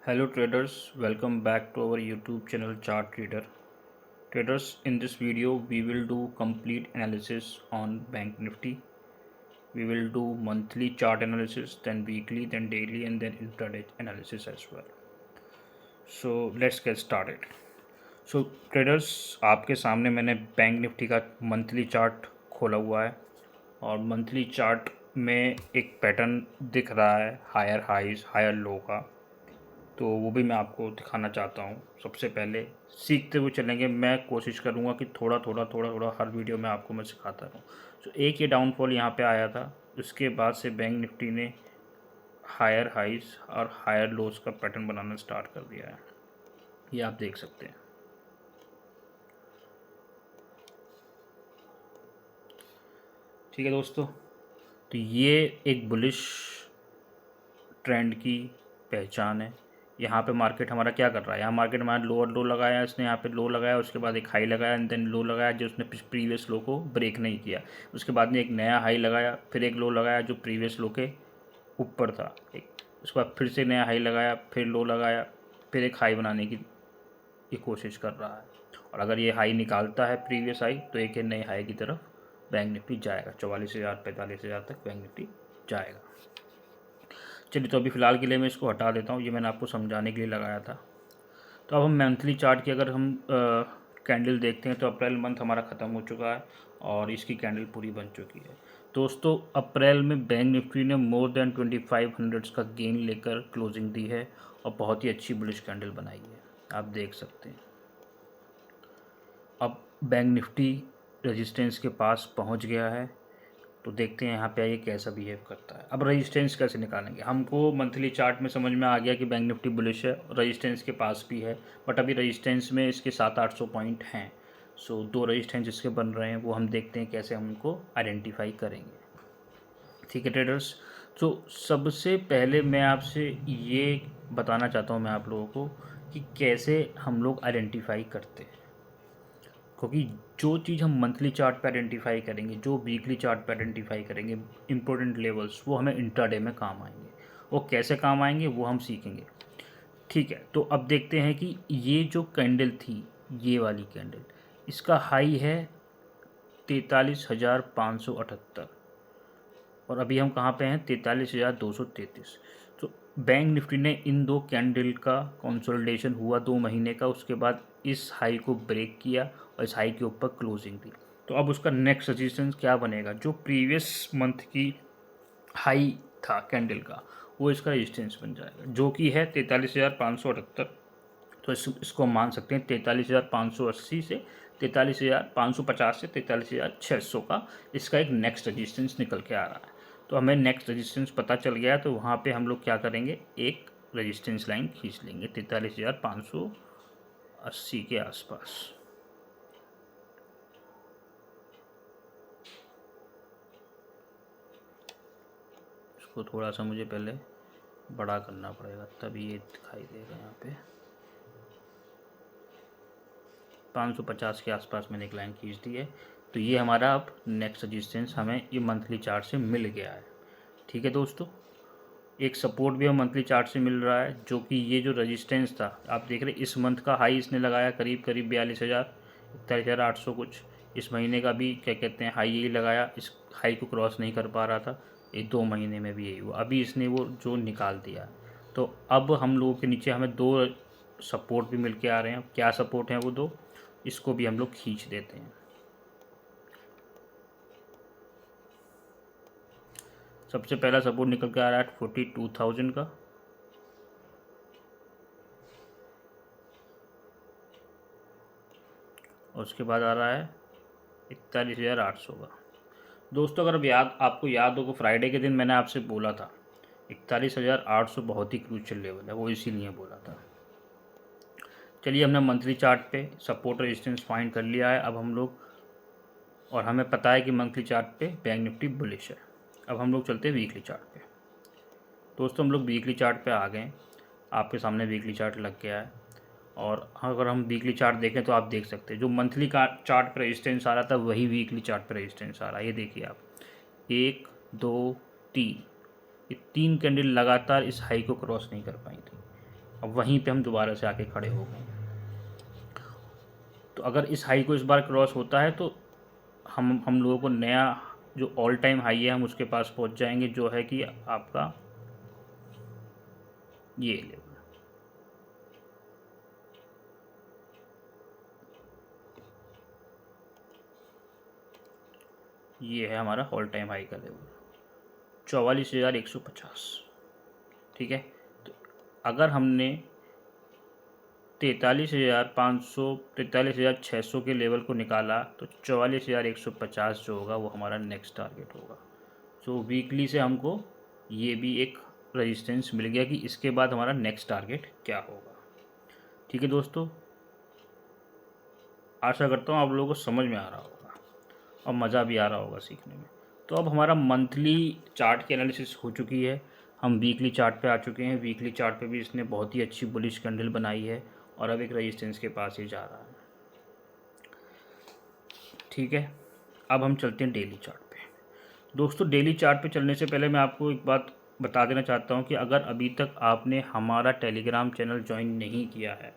Hello traders, welcome back to our YouTube channel Chart Reader. Traders, in this video we will do complete analysis on Bank Nifty. We will do monthly chart analysis, then weekly, then daily and then intraday analysis as well. So let's get started. So traders, आपके सामने मैंने bank Nifty का monthly chart खोला हुआ है और monthly chart में एक पैटर्न दिख रहा है हायर हाइज हायर लो का, तो वो भी मैं आपको दिखाना चाहता हूँ। सबसे पहले सीखते हुए चलेंगे, मैं कोशिश करूँगा कि थोड़ा थोड़ा हर वीडियो में आपको मैं सिखाता रहूँ। तो एक ये डाउनफॉल यहाँ पे आया था, उसके बाद से बैंक निफ्टी ने हायर हाइज और हायर लोज का पैटर्न बनाना स्टार्ट कर दिया है, ये आप देख सकते हैं। ठीक है दोस्तों, तो ये एक बुलिश ट्रेंड की पहचान है। यहाँ पे मार्केट हमारा क्या कर रहा है, यहाँ मार्केट हमारा लोअर लो लगाया, इसने यहाँ पे लो लगाया, उसके बाद एक हाई लगाया एंड देन लो लगाया जो उसने प्रीवियस लो को ब्रेक नहीं किया। उसके बाद में एक नया हाई लगाया, फिर एक लो लगाया जो प्रीवियस लो के ऊपर था, एक उसके बाद फिर से नया हाई लगाया, फिर लो लगाया, फिर एक हाई बनाने की ये कोशिश कर रहा है। और अगर ये हाई निकालता है प्रीवियस हाई तो एक नए हाई की तरफ बैंक निफ्टी जाएगा, 44,000 45,000 तक बैंक निफ्टी जाएगा। चलिए, तो अभी फ़िलहाल के लिए मैं इसको हटा देता हूँ, ये मैंने आपको समझाने के लिए लगाया था। तो अब हम मंथली चार्ट की अगर हम कैंडल देखते हैं तो अप्रैल मंथ हमारा ख़त्म हो चुका है और इसकी कैंडल पूरी बन चुकी है। दोस्तों, अप्रैल में बैंक निफ्टी ने मोर देन 2500 का गेन लेकर क्लोजिंग दी है और बहुत ही अच्छी बुलिश कैंडल बनाई है, आप देख सकते हैं। अब बैंक निफ्टी रेजिस्टेंस के पास पहुंच गया है, तो देखते हैं यहाँ पे ये कैसा बिहेव करता है। अब रेजिस्टेंस कैसे निकालेंगे, हमको मंथली चार्ट में समझ में आ गया कि बैंक निफ्टी बुलिश है, रेजिस्टेंस के पास भी है, बट अभी रेजिस्टेंस में इसके 700-800 पॉइंट हैं। सो दो रेजिस्टेंस जिसके बन रहे हैं वो हम देखते हैं कैसे हम उनको आइडेंटिफाई करेंगे। ठीक है ट्रेडर्स, तो सबसे पहले मैं आपसे ये बताना चाहता हूँ मैं आप लोगों को कि कैसे हम लोग आइडेंटिफाई करते हैं, क्योंकि जो चीज़ हम मंथली चार्ट पे आइडेंटिफाई करेंगे, जो वीकली चार्ट पे आइडेंटिफाई करेंगे इंपॉर्टेंट लेवल्स, वो हमें इंट्राडे में काम आएंगे। वो कैसे काम आएंगे वो हम सीखेंगे। ठीक है, तो अब देखते हैं कि ये जो कैंडल थी, ये वाली कैंडल, इसका हाई है 43,578 और अभी हम कहाँ पे हैं, 43,233। तो बैंक निफ्टी ने इन दो कैंडल का कंसोलिडेशन हुआ 2 महीने का, उसके बाद इस हाई को ब्रेक किया और इस हाई के ऊपर क्लोजिंग दी। तो अब उसका नेक्स्ट रजिस्टेंस क्या बनेगा, जो प्रीवियस मंथ की हाई था कैंडल का, वो इसका रजिस्टेंस बन जाएगा, जो कि है 43,578। तो इसको मान सकते हैं 43,580 से 43,550 से 43,600 का इसका एक नेक्स्ट रजिस्टेंस निकल के आ रहा है। तो हमें नेक्स्ट रजिस्टेंस पता चल गया है, तो वहाँ पे हम लोग क्या करेंगे, एक रजिस्टेंस लाइन खींच लेंगे 43,580 के आसपास। इसको थोड़ा सा मुझे पहले बड़ा करना पड़ेगा तभी ये दिखाई देगा। यहाँ पे 550 के आसपास मैंने एक लाइन खींच दी है, तो ये हमारा अब नेक्स्ट रजिस्टेंस हमें ये मंथली चार्ट से मिल गया है। ठीक है दोस्तों, एक सपोर्ट भी हमें मंथली चार्ट से मिल रहा है, जो कि ये जो रजिस्टेंस था आप देख रहे हैं, इस मंथ का हाई इसने लगाया करीब 42,000 41,800 कुछ। इस महीने का भी क्या कहते हैं हाई यही लगाया, इस हाई को क्रॉस नहीं कर पा रहा था, ये 2 महीने में भी यही हुआ, अभी इसने वो जो निकाल दिया। तो अब हम लोगों के नीचे हमें दो सपोर्ट भी मिल के आ रहे हैं। क्या सपोर्ट हैं वो दो, इसको भी हम लोग खींच देते हैं। सबसे पहला सपोर्ट निकल के आ रहा है 42,000 का, और उसके बाद आ रहा है 41,800 का। दोस्तों, अगर अब आपको याद हो तो फ्राइडे के दिन मैंने आपसे बोला था 41,800 बहुत ही क्रूशियल लेवल है, वो इसीलिए बोला था। चलिए, हमने मंथली चार्ट पे सपोर्ट रेजिस्टेंस फाइंड कर लिया है अब हम लोग, और हमें पता है कि मंथली चार्ट पे बैंक निफ्टी बुलिश है। अब हम लोग चलते हैं वीकली चार्ट पे। दोस्तों, हम लोग वीकली चार्ट पे आ गए, आपके सामने वीकली चार्ट लग गया है, और अगर हम वीकली चार्ट देखें तो आप देख सकते हैं जो मंथली का चार्ट पर रेजिस्टेंस आ रहा था वही वीकली चार्ट पर रेजिस्टेंस आ रहा है। ये देखिए आप, 1 2 3, ये 3 कैंडल लगातार इस हाई को क्रॉस नहीं कर पाई थी। अब वहीं पे हम दोबारा से आके खड़े हो गए। तो अगर इस हाई को इस बार क्रॉस होता है तो हम लोगों को नया जो ऑल टाइम हाई है हम उसके पास पहुंच जाएंगे, जो है कि आपका ये लेवल। ये है हमारा ऑल टाइम हाई का लेवल 44,150। ठीक है, तो अगर हमने 43,500 43,600 के लेवल को निकाला तो 44,150 जो होगा वो हमारा नेक्स्ट टारगेट होगा। सो वीकली से हमको ये भी एक रेजिस्टेंस मिल गया कि इसके बाद हमारा नेक्स्ट टारगेट क्या होगा। ठीक है दोस्तों, आशा करता हूँ आप लोगों को समझ में आ रहा होगा और मज़ा भी आ रहा होगा सीखने में। तो अब हमारा मंथली चार्ट की एनालिसिस हो चुकी है, हम वीकली चार्ट पे आ चुके हैं। वीकली चार्ट पे भी इसने बहुत ही अच्छी बुलिश कैंडल बनाई है और अब एक रेजिस्टेंस के पास ही जा रहा है। ठीक है, अब हम चलते हैं डेली चार्ट पे। दोस्तों डेली चार्ट पे चलने से पहले मैं आपको एक बात बता देना चाहता हूँ कि अगर अभी तक आपने हमारा टेलीग्राम चैनल ज्वाइन नहीं किया है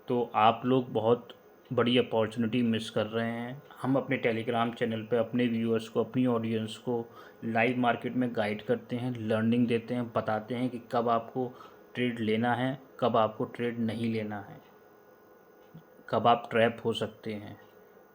तो आप लोग बहुत बड़ी अपॉर्चुनिटी मिस कर रहे हैं। हम अपने टेलीग्राम चैनल पे अपने व्यूअर्स को, अपनी ऑडियंस को लाइव मार्केट में गाइड करते हैं, लर्निंग देते हैं, बताते हैं कि कब आपको ट्रेड लेना है, कब आपको ट्रेड नहीं लेना है, कब आप ट्रैप हो सकते हैं,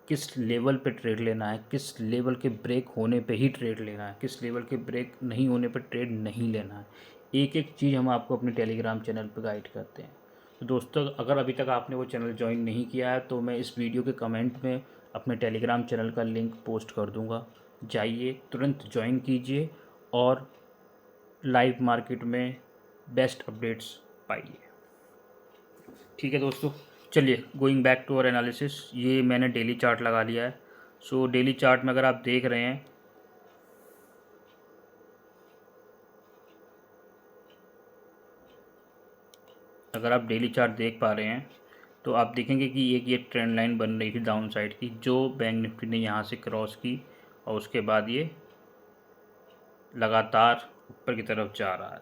किस लेवल पे ट्रेड लेना है, किस लेवल के ब्रेक होने पे ही ट्रेड लेना है, किस लेवल के ब्रेक नहीं होने पे ट्रेड नहीं लेना है। एक एक चीज़ हम आपको अपने टेलीग्राम चैनल पे गाइड करते हैं। तो दोस्तों अगर अभी तक आपने वो चैनल ज्वाइन नहीं किया है तो मैं इस वीडियो के कमेंट में अपने टेलीग्राम चैनल का लिंक पोस्ट कर दूँगा, जाइए तुरंत ज्वाइन कीजिए और लाइव मार्केट में बेस्ट अपडेट्स पाइए। ठीक है दोस्तों, चलिए going back to our analysis. ये मैंने डेली चार्ट लगा लिया है। सो डेली चार्ट में अगर आप देख रहे हैं अगर आप डेली चार्ट देख पा रहे हैं तो आप देखेंगे कि एक ये ट्रेंड लाइन बन रही थी डाउन साइड की, जो बैंक निफ्टी ने यहाँ से क्रॉस की और उसके बाद ये लगातार ऊपर की तरफ जा रहा है।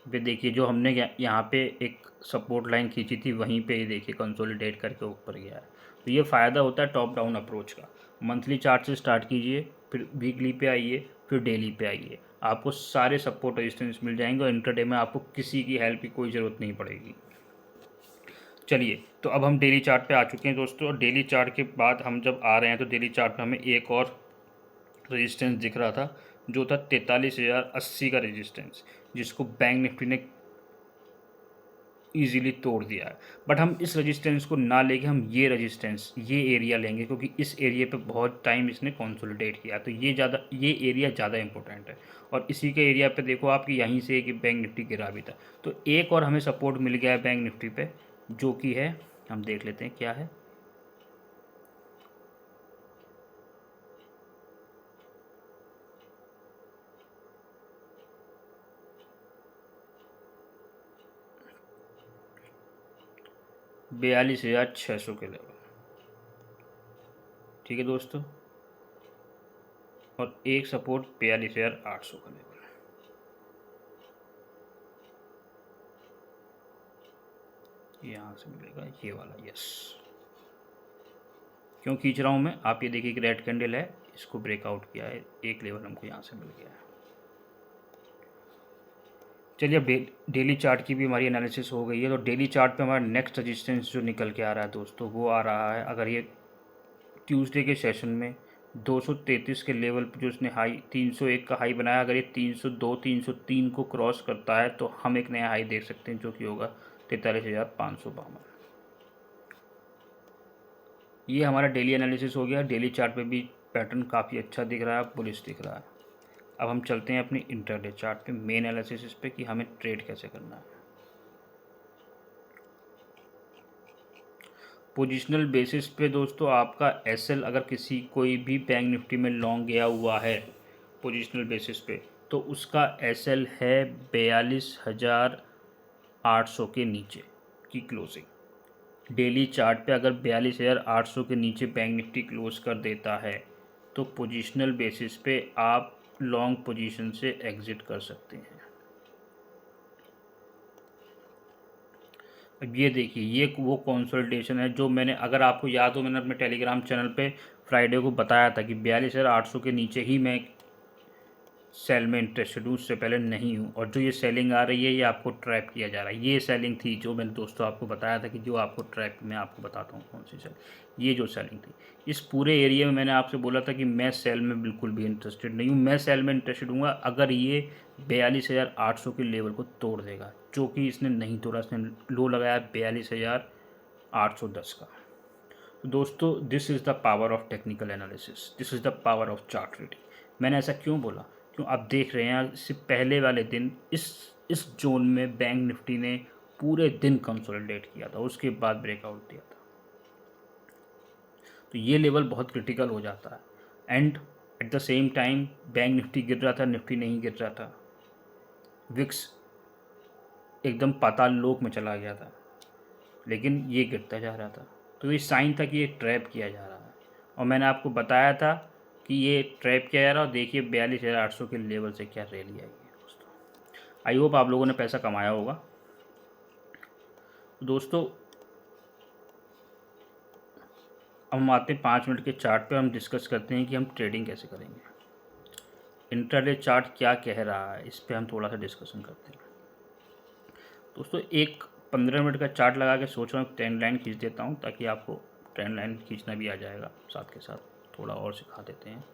फिर देखिए जो हमने यहाँ पे एक सपोर्ट लाइन खींची थी वहीं पे ही देखिए कंसोलिडेट करके ऊपर गया है। तो ये फ़ायदा होता है टॉप डाउन अप्रोच का। मंथली चार्ट से स्टार्ट कीजिए, फिर वीकली पे आइए, फिर डेली पे आइए, आपको सारे सपोर्ट रेजिस्टेंस मिल जाएंगे और इंटरडे में आपको किसी की हेल्प की कोई ज़रूरत नहीं पड़ेगी। चलिए तो अब हम डेली चार्ट पे आ चुके हैं दोस्तों, और डेली चार्ट के बाद हम जब आ रहे हैं तो डेली चार्ट में हमें एक और रेजिस्टेंस दिख रहा था जो था 43,080 का रेजिस्टेंस, जिसको बैंक निफ्टी ने ईजीली तोड़ दिया है। बट हम इस रेजिस्टेंस को ना लेके हम ये रेजिस्टेंस, ये एरिया लेंगे, क्योंकि इस एरिया पे बहुत टाइम इसने कंसोलिडेट किया। तो ये एरिया ज़्यादा इंपॉर्टेंट है। और इसी के एरिया पे देखो आप कि यहीं से कि बैंक निफ्टी गिरा भी था। तो एक और हमें सपोर्ट मिल गया है बैंक निफ्टी पे, जो कि है, हम देख लेते हैं क्या है। ₹42,600 के लेवल। ठीक है दोस्तों, और एक सपोर्ट 42,800 का लेवल। यहाँ से मिलेगा ये वाला, यस। क्यों खींच रहा हूँ मैं, आप ये देखिए कि रेड कैंडल है, इसको ब्रेकआउट किया है, एक लेवल हमको यहाँ से मिल गया है। चलिए अब डेली चार्ट की भी हमारी एनालिसिस हो गई है। तो डेली चार्ट पे हमारा नेक्स्ट रेजिस्टेंस जो निकल के आ रहा है दोस्तों, वो आ रहा है, अगर ये ट्यूसडे के सेशन में 233 के लेवल पे जो इसने हाई 301 का हाई बनाया, अगर ये 302 303 को क्रॉस करता है तो हम एक नया हाई देख सकते हैं, जो कि होगा 43,552। ये हमारा डेली एनालिसिस हो गया। डेली चार्ट पे भी पैटर्न काफ़ी अच्छा दिख रहा है, बुलिश दिख रहा है। अब हम चलते हैं अपनी इंटरडे चार्ट पे, मेन एनालिसिस पे कि हमें ट्रेड कैसे करना है। पोजिशनल बेसिस पे दोस्तों आपका एसएल, अगर किसी कोई भी बैंक निफ्टी में लॉन्ग गया हुआ है पोजिशनल बेसिस पे, तो उसका एसएल है 42,800 के नीचे की क्लोजिंग। डेली चार्ट पे अगर 42,800 के नीचे बैंक निफ्टी क्लोज कर देता है तो पोजिशनल बेसिस पे आप लॉन्ग पोजीशन से एग्ज़िट कर सकते हैं। अब ये देखिए, ये वो कंसोलिडेशन है जो मैंने, अगर आपको याद हो, मैंने अपने टेलीग्राम चैनल पे फ्राइडे को बताया था कि 42,800 के नीचे ही मैं सेल में इंटरेस्टेड हूँ, उससे पहले नहीं हूँ। और जो ये सेलिंग आ रही है ये आपको ट्रैप किया जा रहा है। ये सेलिंग थी जो मैंने दोस्तों आपको बताया था कि जो आपको ट्रैप, मैं आपको बताता हूँ कौन सी सेल, ये जो सेलिंग थी इस पूरे एरिया में, मैंने आपसे बोला था कि मैं सेल में बिल्कुल भी इंटरेस्टेड नहीं हूँ। मैं सेल में इंटरेस्टेड हूँ अगर ये 42,800 के लेवल को तोड़ देगा, जो कि इसने नहीं तोड़ा। इसने लो लगाया 42,810 का। तो दोस्तों, this is the power of technical analysis, this is the power of chart reading. मैंने ऐसा क्यों बोला? क्यों, आप देख रहे हैं इससे पहले वाले दिन इस जोन में बैंक निफ्टी ने पूरे दिन कंसोलिडेट किया था, उसके बाद ब्रेकआउट दिया था। तो ये लेवल बहुत क्रिटिकल हो जाता है। And at the same time bank Nifty गिर रहा था, निफ्टी नहीं गिर रहा था। विक्स एकदम पाताल लोक में चला गया था, लेकिन ये गिरता जा रहा था। तो ये साइन था कि ये ट्रैप किया जा रहा है। और मैंने आपको बताया था कि ये ट्रैप किया जा रहा है। और देखिए 42,800 के लेवल से क्या रैली आई है दोस्तों। आई होप आप लोगों ने पैसा कमाया होगा। दोस्तों, अब हम आते हैं 5 मिनट के चार्ट पे। हम डिस्कस करते हैं कि हम ट्रेडिंग कैसे करेंगे। इंट्राडे चार्ट क्या कह रहा है, इस पर हम थोड़ा सा डिस्कशन करते हैं दोस्तों। एक 15 मिनट का चार्ट लगा के सोच रहा हूँ ट्रेंड लाइन खींच देता हूँ, ताकि आपको ट्रेंड लाइन खींचना भी आ जाएगा, साथ के साथ थोड़ा और सिखा देते हैं।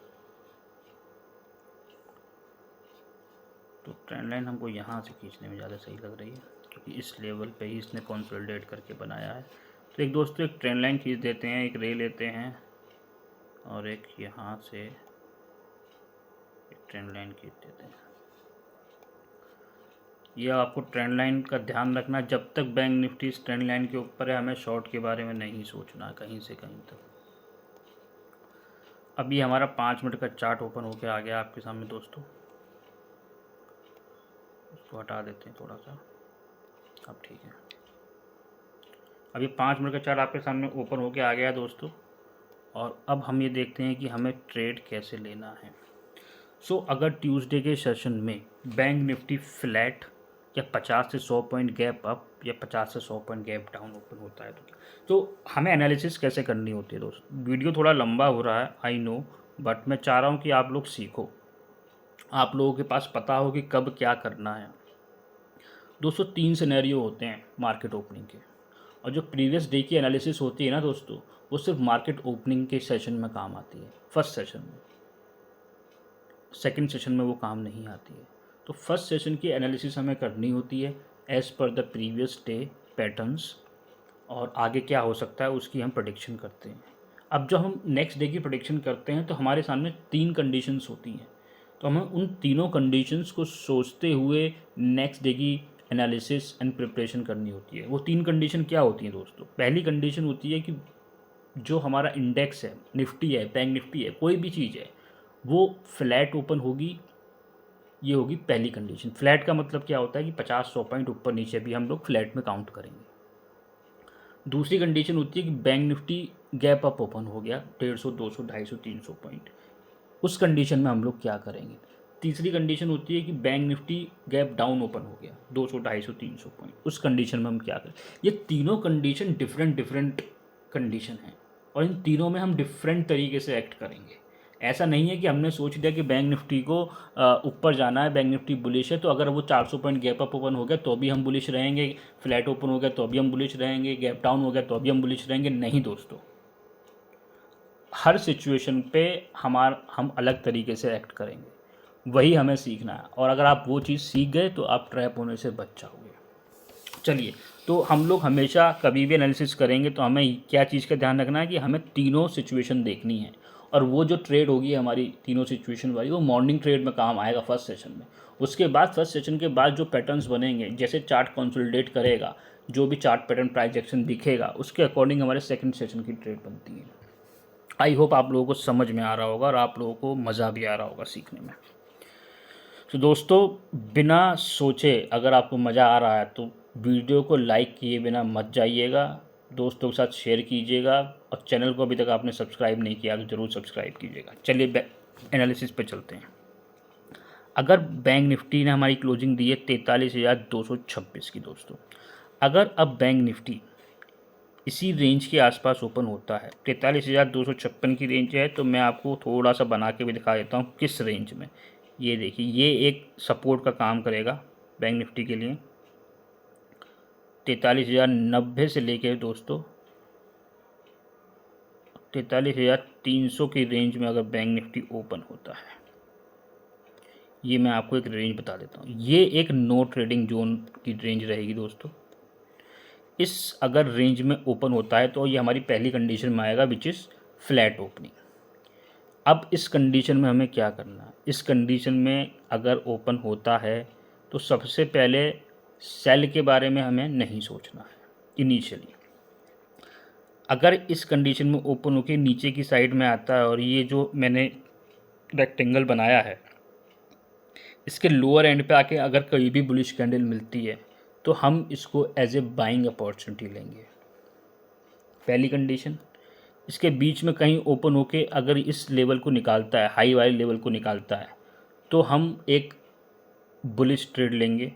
तो ट्रेंड लाइन हमको यहाँ से खींचने में ज़्यादा सही लग रही है, क्योंकि इस लेवल पे ही इसने कंसोलिडेट करके बनाया है। तो एक दोस्तों, एक ट्रेंड लाइन खींच देते हैं, एक रे लेते हैं और एक यहाँ से एक ट्रेंड लाइन खींच देते हैं। यह आपको ट्रेंड लाइन का ध्यान रखना, जब तक बैंक निफ्टी इस ट्रेंड लाइन के ऊपर है, हमें शॉर्ट के बारे में नहीं सोचना कहीं से कहीं तक। अभी हमारा 5 मिनट का चार्ट ओपन होकर आ गया आपके सामने दोस्तों। उसको हटा देते हैं थोड़ा सा, अब ठीक है। अभी 5 मिनट का चार्ट आपके सामने ओपन होकर आ गया दोस्तों। और अब हम ये देखते हैं कि हमें ट्रेड कैसे लेना है। सो अगर ट्यूसडे के सेशन में बैंक निफ्टी फ्लैट या 50 से 100 पॉइंट गैप अप या 50 से 100 पॉइंट गैप डाउन ओपन होता है तो हमें एनालिसिस कैसे करनी होती है दोस्तों। वीडियो थोड़ा लंबा हो रहा है, आई नो, बट मैं चाह रहा हूँ कि आप लोग सीखो, आप लोगों के पास पता हो कि कब क्या करना है दोस्तों। 3 सिनेरियो होते हैं मार्केट ओपनिंग के, और जो प्रीवियस डे की एनालिसिस होती है ना दोस्तों, वो सिर्फ मार्केट ओपनिंग के सेशन में काम आती है, फर्स्ट सेशन में। सेकंड सेशन में वो काम नहीं आती है। तो फर्स्ट सेशन की एनालिसिस हमें करनी होती है as per the previous day patterns, और आगे क्या हो सकता है उसकी हम प्रेडिक्शन करते हैं। अब जो हम नेक्स्ट डे की प्रेडिक्शन करते हैं तो हमारे सामने 3 कंडीशंस होती हैं, तो हमें उन तीनों कंडीशंस को सोचते हुए नेक्स्ट डे की एनालिसिस एंड प्रिपरेशन करनी होती है। वो 3 कंडीशन क्या होती हैं दोस्तों? पहली कंडीशन होती है कि जो हमारा इंडेक्स है, निफ्टी है, बैंक निफ्टी है, कोई भी चीज़ है, वो फ्लैट ओपन होगी। ये होगी पहली कंडीशन। फ्लैट का मतलब क्या होता है कि 50-100 पॉइंट ऊपर नीचे भी हम लोग फ्लैट में काउंट करेंगे। दूसरी कंडीशन होती है कि bank Nifty gap up open हो गया 150, 200, 250, 300 पॉइंट, उस कंडीशन में हम लोग क्या करेंगे। तीसरी कंडीशन होती है कि bank Nifty gap down open हो गया 200, 250, 300 पॉइंट, उस कंडीशन में हम क्या करें। ये तीनों कंडीशन डिफरेंट कंडीशन हैं, और इन तीनों में हम डिफरेंट तरीके से एक्ट करेंगे। ऐसा नहीं है कि हमने सोच लिया कि बैंक निफ्टी को ऊपर जाना है, बैंक निफ्टी बुलिश है, तो अगर वो 400 पॉइंट गैप अप ओपन हो गया तो भी हम बुलिश रहेंगे, फ्लैट ओपन हो गया तो भी हम बुलिश रहेंगे, गैप डाउन हो गया तो भी हम बुलिश रहेंगे। नहीं दोस्तों, हर सिचुएशन पे हम अलग तरीके से एक्ट करेंगे, वही हमें सीखना है। और अगर आप वो चीज़ सीख गए तो आप ट्रैप होने से बच जाओगे। चलिए, तो हम लोग हमेशा कभी भी एनालिसिस करेंगे तो हमें क्या चीज़ का ध्यान रखना है कि हमें तीनों सिचुएशन देखनी है, और वो जो ट्रेड होगी हमारी तीनों सिचुएशन वाली, वो मॉर्निंग ट्रेड में काम आएगा फर्स्ट सेशन में। उसके बाद फर्स्ट सेशन के बाद जो पैटर्न्स बनेंगे, जैसे चार्ट कंसोलिडेट करेगा, जो भी चार्ट पैटर्न प्राइस एक्शन दिखेगा, उसके अकॉर्डिंग हमारे सेकंड सेशन की ट्रेड बनती है। आई होप आप लोगों को समझ में आ रहा होगा और आप लोगों को मज़ा भी आ रहा होगा सीखने में। तो दोस्तों, बिना सोचे अगर आपको मज़ा आ रहा है तो वीडियो को लाइक किए बिना मत जाइएगा, दोस्तों के साथ शेयर कीजिएगा, और चैनल को अभी तक आपने सब्सक्राइब नहीं किया तो ज़रूर सब्सक्राइब कीजिएगा। चलिए एनालिसिस पे चलते हैं। अगर बैंक निफ्टी ने हमारी क्लोजिंग दी है 43,226 की दोस्तों, अगर अब बैंक निफ्टी इसी रेंज के आसपास ओपन होता है, 43,256 की रेंज है, तो मैं आपको थोड़ा सा बना के भी दिखा देता हूँ किस रेंज में। ये देखिए, ये एक सपोर्ट का काम करेगा बैंक निफ्टी के लिए। 43,090 से लेकर दोस्तों 43,300 की रेंज में अगर बैंक निफ्टी ओपन होता है, ये मैं आपको एक रेंज बता देता हूँ। ये एक नो ट्रेडिंग जोन की रेंज रहेगी दोस्तों। इस अगर रेंज में ओपन होता है तो ये हमारी पहली कंडीशन में आएगा, विच इज़ फ्लैट ओपनिंग। अब इस कंडीशन में हमें क्या करना है? इस कंडीशन में अगर ओपन होता है तो सबसे पहले सेल के बारे में हमें नहीं सोचना है इनिशियली। अगर इस कंडीशन में ओपन होकर नीचे की साइड में आता है और ये जो मैंने रेक्टेंगल बनाया है, इसके लोअर एंड पे आके अगर कोई भी बुलिश कैंडल मिलती है तो हम इसको एज ए बाइंग अपॉर्चुनिटी लेंगे, पहली कंडीशन। इसके बीच में कहीं ओपन होके अगर इस लेवल को निकालता है, हाई वाले लेवल को निकालता है, तो हम एक बुलिश ट्रेड लेंगे।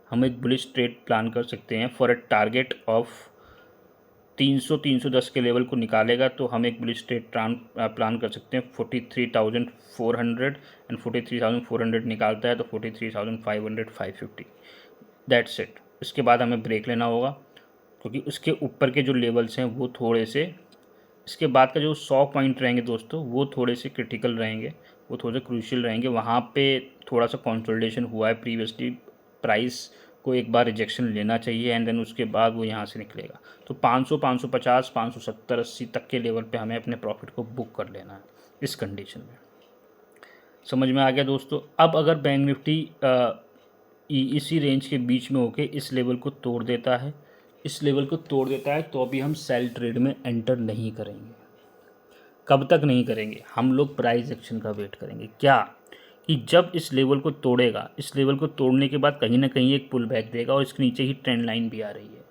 हम एक बुलिश ट्रेड प्लान कर सकते हैं फॉर अ टारगेट ऑफ 300-310 के लेवल को निकालेगा तो हम एक बुलिश ट्रेड प्लान कर सकते हैं 43,400 एंड 43,400 निकालता है तो 43,500 550, दैट्स इट। इसके बाद हमें ब्रेक लेना होगा क्योंकि उसके ऊपर के जो लेवल्स हैं वो थोड़े से, इसके बाद का जो 100 पॉइंट रहेंगे दोस्तों वो थोड़े से क्रिटिकल रहेंगे, वो थोड़े से क्रूशियल रहेंगे। वहाँ पे थोड़ा सा कंसोलिडेशन हुआ है प्रीवियसली, प्राइस को एक बार रिजेक्शन लेना चाहिए एंड देन उसके बाद वो यहाँ से निकलेगा। तो 500, 550, 570, 80 तक के लेवल पे हमें अपने प्रॉफिट को बुक कर लेना है इस कंडीशन में। समझ में आ गया दोस्तों? अब अगर बैंक निफ्टी इसी रेंज के बीच में होके इस लेवल को तोड़ देता है, इस लेवल को तोड़ देता है तो अभी हम सेल ट्रेड में एंटर नहीं करेंगे। कब तक नहीं करेंगे? हम लोग प्राइस एक्शन का वेट करेंगे। क्या कि जब इस लेवल को तोड़ेगा, इस लेवल को तोड़ने के बाद कहीं ना कहीं एक पुल बैक देगा और इसके नीचे ही ट्रेंड लाइन भी आ रही है,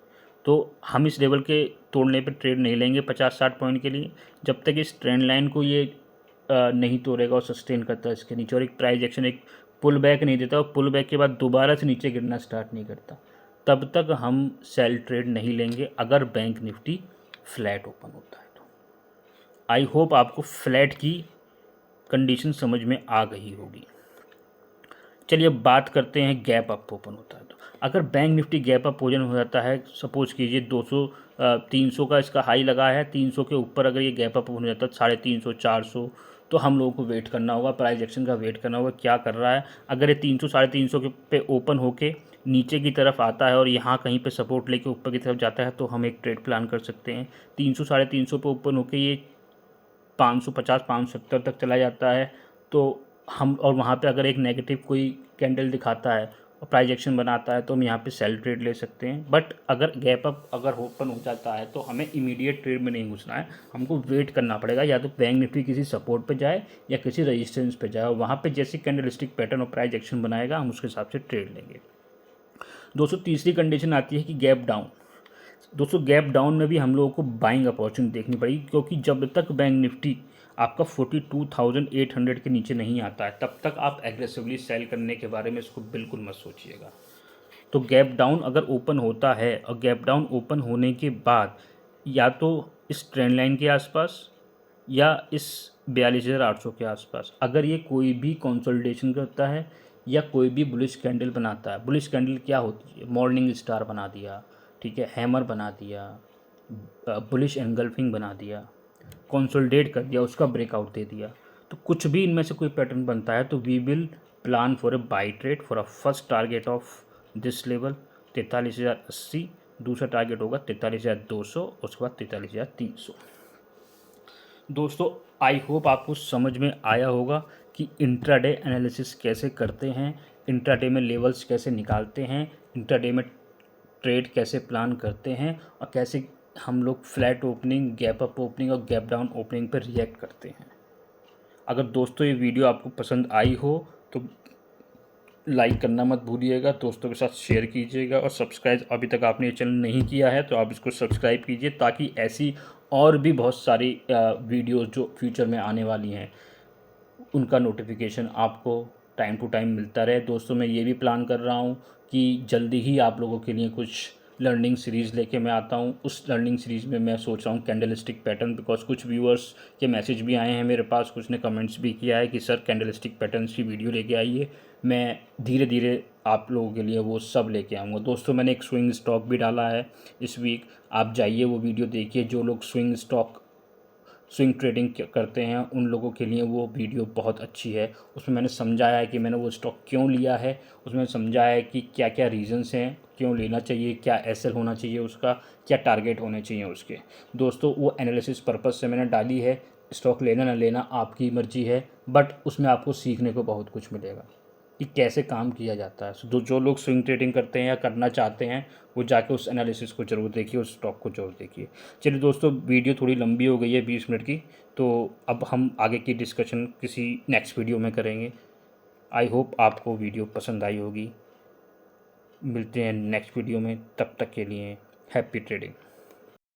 तो हम इस लेवल के तोड़ने पे ट्रेड नहीं लेंगे 50-60 पॉइंट के लिए जब तक इस ट्रेंड लाइन को ये नहीं तोड़ेगा और सस्टेन करता है इसके नीचे, और एक प्राइस एक्शन, एक पुल बैक नहीं देता और पुल बैक के बाद दोबारा से नीचे गिरना स्टार्ट नहीं करता, तब तक हम सेल ट्रेड नहीं लेंगे अगर बैंक निफ्टी फ्लैट ओपन होता है तो। आई होप आपको फ्लैट की कंडीशन समझ में आ गई होगी। चलिए अब बात करते हैं गैप अप ओपन होता है तो। अगर bank Nifty gap up open हो जाता है, सपोज कीजिए 300 का इसका हाई लगा है, 300 के ऊपर अगर ये गैप अप हो जाता है 350, 400, तो हम लोगों को वेट करना होगा, प्राइस एक्शन का वेट करना होगा क्या कर रहा है। अगर ये 300, 350 के पे ओपन होके नीचे की तरफ आता है और यहाँ कहीं पे सपोर्ट लेके ऊपर की तरफ जाता है तो हम एक ट्रेड प्लान कर सकते हैं। 300, 350 पे ओपन होके ये 550, 570 तक चला जाता है तो हम, और वहाँ पे अगर एक नेगेटिव कोई कैंडल दिखाता है और प्राइस एक्शन बनाता है तो हम यहाँ पे सेल ट्रेड ले सकते हैं। बट अगर गैप अप अगर ओपन हो जाता है तो हमें इमीडिएट ट्रेड में नहीं घुसना है, हमको वेट करना पड़ेगा, या तो बैंक निफ्टी किसी सपोर्ट पे जाए या किसी रेजिस्टेंस पे जाए, और वहाँ पे जैसे कैंडलस्टिक पैटर्न और प्राइस एक्शन बनाएगा हम उसके हिसाब से ट्रेड लेंगे। दोस्तों तीसरी कंडीशन आती है कि गैप डाउन। दोस्तों गैप डाउन में भी हम लोगों को बाइंग अपॉर्चुनिटी देखनी पड़ेगी, क्योंकि जब तक बैंक निफ्टी आपका 42,800 के नीचे नहीं आता है तब तक आप एग्रेसिवली सेल करने के बारे में इसको बिल्कुल मत सोचिएगा। तो गैप डाउन अगर ओपन होता है और गैप डाउन ओपन होने के बाद या तो इस ट्रेंड लाइन के आसपास या इस 42,800 के आसपास अगर ये कोई भी कंसोलिडेशन करता है या कोई भी बुलिश कैंडल बनाता है, बुलिश कैंडल क्या होती है? मॉर्निंग स्टार बना दिया, ठीक है, हैमर बना दिया, बुलिश एंगल्फिंग बना दिया, कंसोलिडेट कर दिया, उसका ब्रेकआउट दे दिया, तो कुछ भी इनमें से कोई पैटर्न बनता है तो we will plan for a buy trade for a first target of this level 43,080, दूसरा टारगेट होगा 43,200, उसके बाद 43,300। दोस्तों आई होप आपको समझ में आया होगा कि इंट्राडे एनालिसिस कैसे करते हैं, इंट्राडे में लेवल्स कैसे निकालते हैं, इंट्राडे में ट्रेड कैसे प्लान करते हैं और कैसे हम लोग flat opening, gap up opening और गैप डाउन ओपनिंग पर रिएक्ट करते हैं। अगर दोस्तों ये वीडियो आपको पसंद आई हो तो लाइक करना मत भूलिएगा, दोस्तों के साथ शेयर कीजिएगा, और सब्सक्राइब अभी तक आपने ये चैनल नहीं किया है तो आप इसको सब्सक्राइब कीजिए ताकि ऐसी और भी बहुत सारी वीडियोस जो फ्यूचर में आने वाली हैं उनका नोटिफिकेशन आपको टाइम टू टाइम मिलता रहे। दोस्तों मैं ये भी प्लान कर रहा हूँ कि जल्दी ही आप लोगों के लिए कुछ लर्निंग सीरीज़ लेके मैं आता हूँ। उस लर्निंग सीरीज़ में मैं सोच रहा हूँ कैंडलस्टिक पैटर्न, बिकॉज कुछ व्यूअर्स के मैसेज भी आए हैं मेरे पास, कुछ ने कमेंट्स भी किया है कि सर कैंडलस्टिक पैटर्न्स की वीडियो लेके आइए। मैं धीरे धीरे आप लोगों के लिए वो सब लेके आऊँगा। दोस्तों मैंने एक स्विंग स्टॉक भी डाला है इस वीक, आप जाइए वो वीडियो देखिए। जो लोग स्विंग ट्रेडिंग करते हैं उन लोगों के लिए वो वीडियो बहुत अच्छी है। उसमें मैंने समझाया है कि मैंने वो स्टॉक क्यों लिया है, उसमें समझाया है कि क्या क्या रीज़न्स हैं क्यों लेना चाहिए, क्या एसएल होना चाहिए उसका, क्या टारगेट होने चाहिए उसके। दोस्तों वो एनालिसिस पर्पस से मैंने डाली है, स्टॉक लेना ना लेना आपकी मर्जी है, बट उसमें आपको सीखने को बहुत कुछ मिलेगा कि कैसे काम किया जाता है। जो लोग स्विंग ट्रेडिंग करते हैं या करना चाहते हैं वो जाके उस एनालिसिस को ज़रूर देखिए, उस स्टॉक को ज़रूर देखिए। चलिए दोस्तों, वीडियो थोड़ी लंबी हो गई है 20 मिनट की, तो अब हम आगे की डिस्कशन किसी नेक्स्ट वीडियो में करेंगे। आई होप आपको वीडियो पसंद आई होगी। मिलते हैं नेक्स्ट वीडियो में, तब तक के लिए हैप्पी ट्रेडिंग।